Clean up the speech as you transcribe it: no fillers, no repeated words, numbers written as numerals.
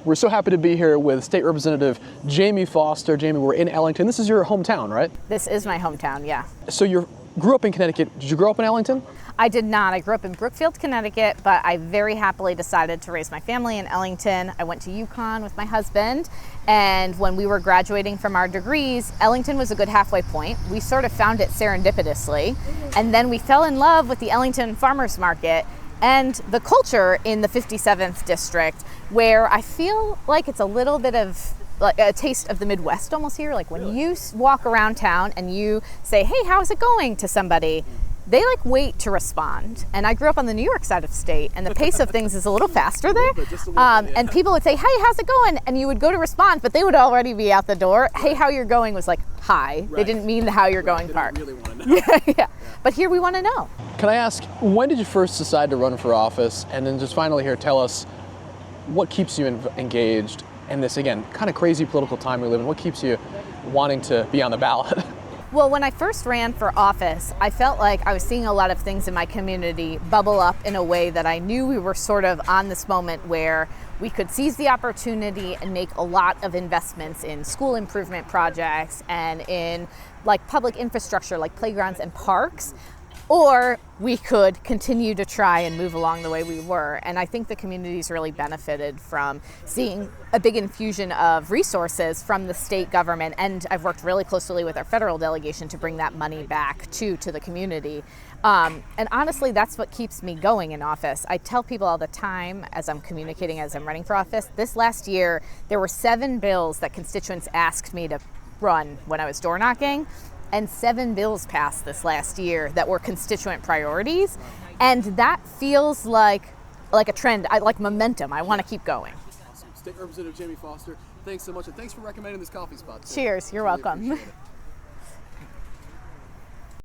We're so happy to be here with State Representative Jaime Foster. Jaime, we're in Ellington. This is your hometown, right? This is my hometown, yeah. So you grew up in Connecticut. Did you grow up in Ellington? I did not. I grew up in Brookfield, Connecticut, but I very happily decided to raise my family in Ellington. I went to UConn with my husband, and when we were graduating from our degrees, Ellington was a good halfway point. We sort of found it serendipitously, and then we fell in love with the Ellington Farmers Market and the culture in the 57th district, where I feel like it's a little bit of like a taste of the Midwest almost here. Like when you walk around town and you say, "Hey, how's it going?" to somebody, they like wait to respond. And I grew up on the New York side of state, and the pace of things is a little faster there. And people would say, "Hey, how's it going?" And you would go to respond, but they would already be out the door. "Hey, how you're going?" was like, "Hi." Right. They didn't mean the "how you're going" part. Really want to know. Yeah. But here we want to know. Can I ask, when did you first decide to run for office? And then just finally here, tell us what keeps you engaged in this, again, kind of crazy political time we live in. What keeps you wanting to be on the ballot? Well, when I first ran for office, I felt like I was seeing a lot of things in my community bubble up in a way that I knew we were sort of on this moment where we could seize the opportunity and make a lot of investments in school improvement projects and in like public infrastructure like playgrounds and parks, or we could continue to try and move along the way we were. And I think the community's really benefited from seeing a big infusion of resources from the state government. And I've worked really closely with our federal delegation to bring that money back to the community. And honestly, that's what keeps me going in office. I tell people all the time as I'm communicating, as I'm running for office, this last year, there were 7 bills that constituents asked me to run when I was door knocking. And 7 bills passed this last year that were constituent priorities. And that feels like a trend, like momentum. I want to keep going. Awesome. State Representative Jaime Foster, thanks so much. And thanks for recommending this coffee spot. Cheers. You're welcome.